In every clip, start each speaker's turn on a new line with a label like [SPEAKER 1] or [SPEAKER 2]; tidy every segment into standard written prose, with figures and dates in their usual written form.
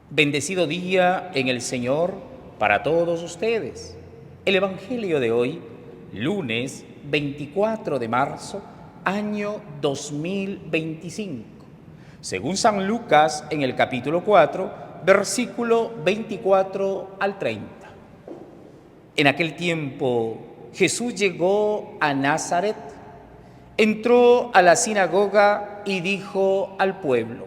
[SPEAKER 1] Bendecido día en el Señor para todos ustedes. El Evangelio de hoy, lunes 24 de marzo, año 2025. Según San Lucas, en el capítulo 4, versículo 24 al 30. En aquel tiempo, Jesús llegó a Nazaret, entró a la sinagoga y dijo al pueblo: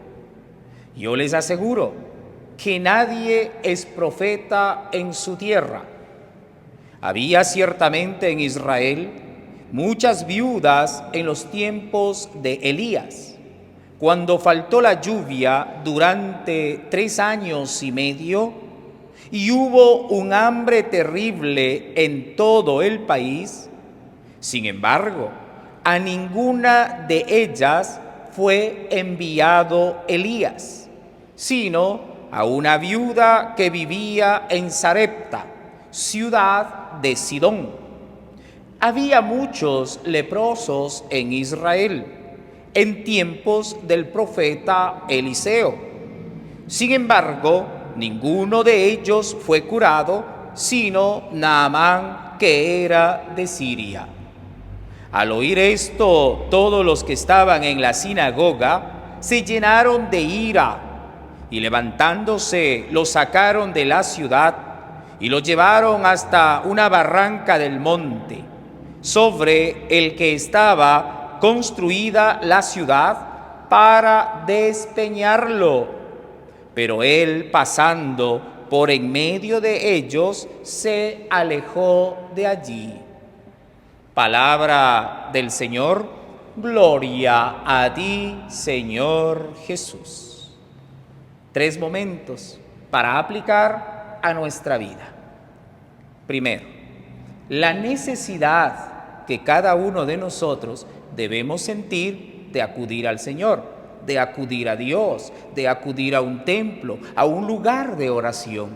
[SPEAKER 1] yo les aseguro que nadie es profeta en su tierra. Había ciertamente en Israel muchas viudas en los tiempos de Elías, cuando faltó la lluvia durante 3 años y medio, y hubo un hambre terrible en todo el país. Sin embargo, a ninguna de ellas fue enviado Elías, sino a una viuda que vivía en Sarepta, ciudad de Sidón. Había muchos leprosos en Israel en tiempos del profeta Eliseo. Sin embargo, ninguno de ellos fue curado, sino Naamán, que era de Siria. Al oír esto, todos los que estaban en la sinagoga se llenaron de ira, y levantándose lo sacaron de la ciudad y lo llevaron hasta una barranca del monte, sobre el que estaba construida la ciudad, para despeñarlo. Pero él, pasando por en medio de ellos, se alejó de allí. Palabra del Señor. Gloria a ti, Señor Jesús. 3 momentos para aplicar a nuestra vida. Primero, la necesidad que cada uno de nosotros debemos sentir de acudir al Señor, de acudir a Dios, de acudir a un templo, a un lugar de oración.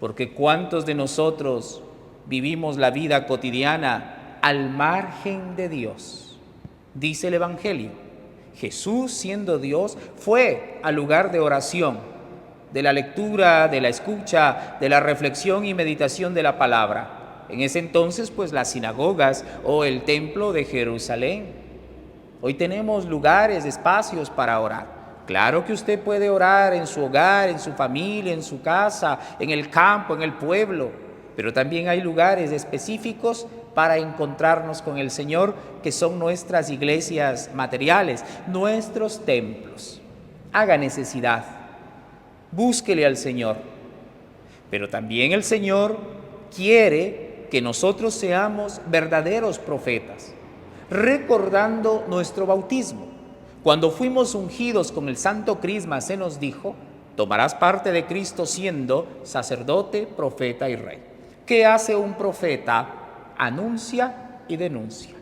[SPEAKER 1] Porque ¿cuántos de nosotros vivimos la vida cotidiana al margen de Dios? Dice el Evangelio: Jesús, siendo Dios, fue al lugar de oración, de la lectura, de la escucha, de la reflexión y meditación de la palabra. En ese entonces, pues, las sinagogas o el templo de Jerusalén. Hoy tenemos lugares, espacios para orar. Claro que usted puede orar en su hogar, en su familia, en su casa, en el campo, en el pueblo, pero también hay lugares específicos para encontrarnos con el Señor, que son nuestras iglesias materiales, nuestros templos. Haga necesidad, búsquele al Señor. Pero también el Señor quiere que nosotros seamos verdaderos profetas, recordando nuestro bautismo. Cuando fuimos ungidos con el santo crisma, se nos dijo: tomarás parte de Cristo siendo sacerdote, profeta y rey. ¿Qué hace un profeta? Anuncia y denuncia.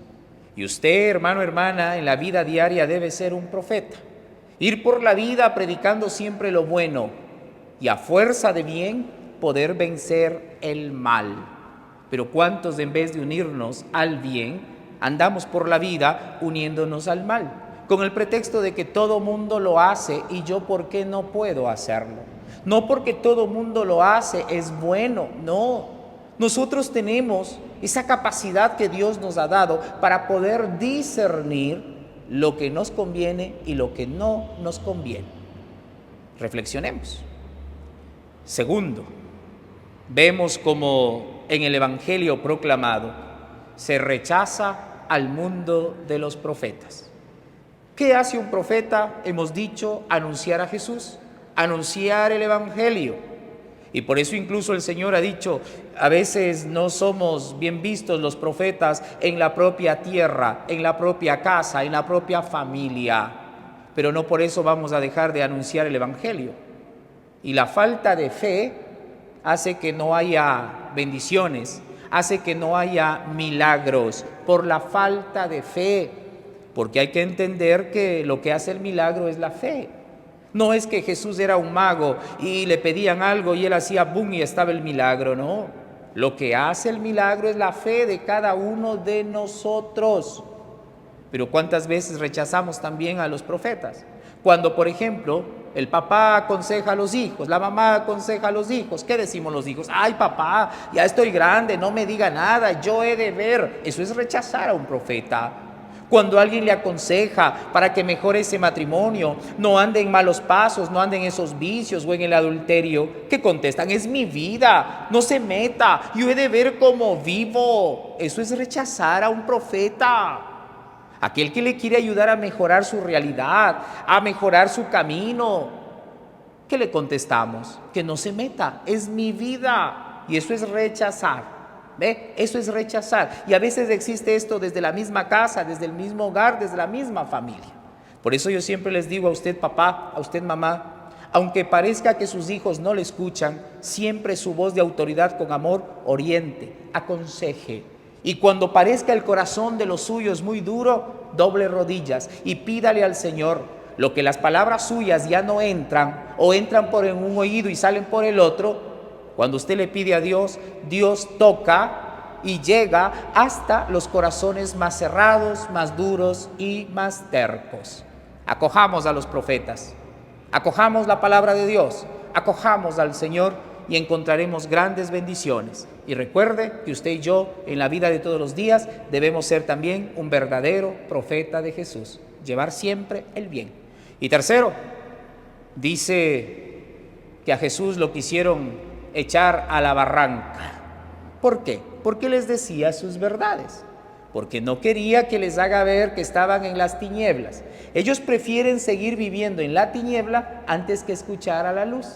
[SPEAKER 1] Y usted, hermano, hermana, en la vida diaria debe ser un profeta. Ir por la vida predicando siempre lo bueno y a fuerza de bien poder vencer el mal. Pero ¿cuántos, en vez de unirnos al bien, andamos por la vida uniéndonos al mal? Con el pretexto de que todo mundo lo hace y yo, ¿por qué no puedo hacerlo? No porque todo mundo lo hace es bueno, no. Nosotros tenemos esa capacidad que Dios nos ha dado para poder discernir lo que nos conviene y lo que no nos conviene. Reflexionemos. Segundo, vemos como en el Evangelio proclamado se rechaza al mundo de los profetas. ¿Qué hace un profeta? Hemos dicho: anunciar a Jesús, anunciar el Evangelio. Y por eso incluso el Señor ha dicho: a veces no somos bien vistos los profetas en la propia tierra, en la propia casa, en la propia familia, pero no por eso vamos a dejar de anunciar el Evangelio. Y la falta de fe hace que no haya bendiciones, hace que no haya milagros, por la falta de fe, porque hay que entender que lo que hace el milagro es la fe. No es que Jesús era un mago y le pedían algo y él hacía boom y estaba el milagro, no. Lo que hace el milagro es la fe de cada uno de nosotros. Pero ¿cuántas veces rechazamos también a los profetas? Cuando, por ejemplo, El papá aconseja a los hijos, la mamá aconseja a los hijos. ¿Qué decimos los hijos? Ay, papá, ya estoy grande, no me diga nada, yo he de ver. Eso es rechazar a un profeta. Cuando alguien le aconseja para que mejore ese matrimonio, no ande en malos pasos, no ande en esos vicios o en el adulterio, ¿qué contestan? Es mi vida, no se meta, yo he de ver cómo vivo. Eso es rechazar a un profeta. Aquel que le quiere ayudar a mejorar su realidad, a mejorar su camino. ¿Qué le contestamos? Que no se meta, es mi vida. Y eso es rechazar. ¿Ve? Eso es rechazar. Y a veces existe esto desde la misma casa, desde el mismo hogar, desde la misma familia. Por eso yo siempre les digo a usted papá, a usted mamá, aunque parezca que sus hijos no le escuchan, siempre su voz de autoridad con amor oriente, aconseje. Y cuando parezca el corazón de los suyos muy duro, doble rodillas y pídale al Señor lo que las palabras suyas ya no entran o entran por un oído y salen por el otro. Cuando usted le pide a Dios, Dios toca y llega hasta los corazones más cerrados, más duros y más tercos. Acojamos a los profetas, acojamos la palabra de Dios, acojamos al Señor y encontraremos grandes bendiciones. Y recuerde que usted y yo en la vida de todos los días debemos ser también un verdadero profeta de Jesús, llevar siempre el bien. Y tercero, dice que a Jesús lo quisieron echar a la barranca. ¿Por qué? Porque les decía sus verdades, porque no quería que les haga ver que estaban en las tinieblas. Ellos prefieren seguir viviendo en la tiniebla antes que escuchar a la luz.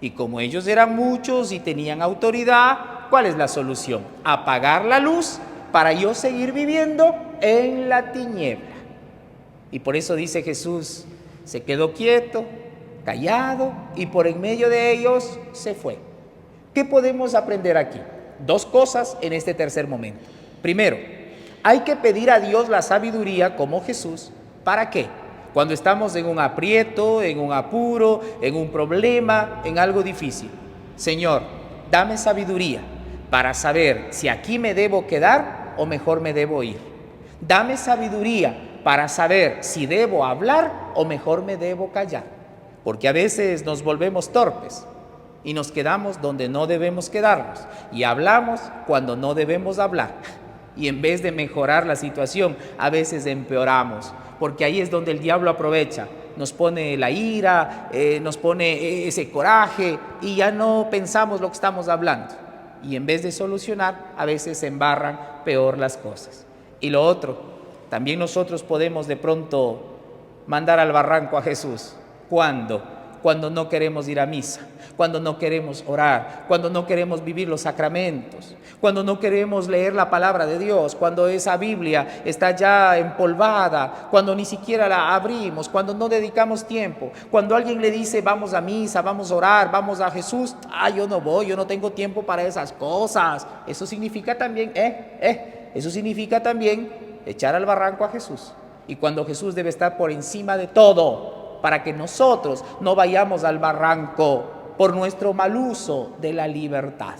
[SPEAKER 1] Y como ellos eran muchos y tenían autoridad, ¿cuál es la solución? Apagar la luz para yo seguir viviendo en la tiniebla. Y por eso dice Jesús, se quedó quieto, callado, y por en medio de ellos se fue. ¿Qué podemos aprender aquí? Dos cosas en este tercer momento. Primero, hay que pedir a Dios la sabiduría como Jesús. ¿Para qué? Cuando estamos en un aprieto, en un apuro, en un problema, en algo difícil. Señor, dame sabiduría para saber si aquí me debo quedar o mejor me debo ir. Dame sabiduría para saber si debo hablar o mejor me debo callar. Porque a veces nos volvemos torpes y nos quedamos donde no debemos quedarnos y hablamos cuando no debemos hablar. Y en vez de mejorar la situación, a veces empeoramos, porque ahí es donde el diablo aprovecha. Nos pone la ira, nos pone ese coraje y ya no pensamos lo que estamos hablando. Y en vez de solucionar, a veces se embarran peor las cosas. Y lo otro, también nosotros podemos de pronto mandar al barranco a Jesús. ¿Cuándo? Cuando no queremos ir a misa, cuando no queremos orar, cuando no queremos vivir los sacramentos, cuando no queremos leer la palabra de Dios, cuando esa Biblia está ya empolvada, cuando ni siquiera la abrimos, cuando no dedicamos tiempo, cuando alguien le dice vamos a misa, vamos a orar, vamos a Jesús, yo no voy, yo no tengo tiempo para esas cosas. Eso significa también, eso significa también echar al barranco a Jesús. Y cuando Jesús debe estar por encima de todo, para que nosotros no vayamos al barranco por nuestro mal uso de la libertad.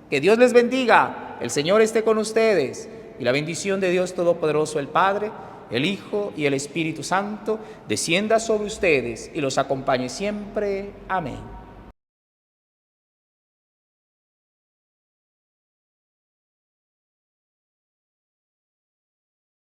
[SPEAKER 1] Que Dios les bendiga, el Señor esté con ustedes y la bendición de Dios Todopoderoso, el Padre, el Hijo y el Espíritu Santo, descienda sobre ustedes y los acompañe siempre. Amén.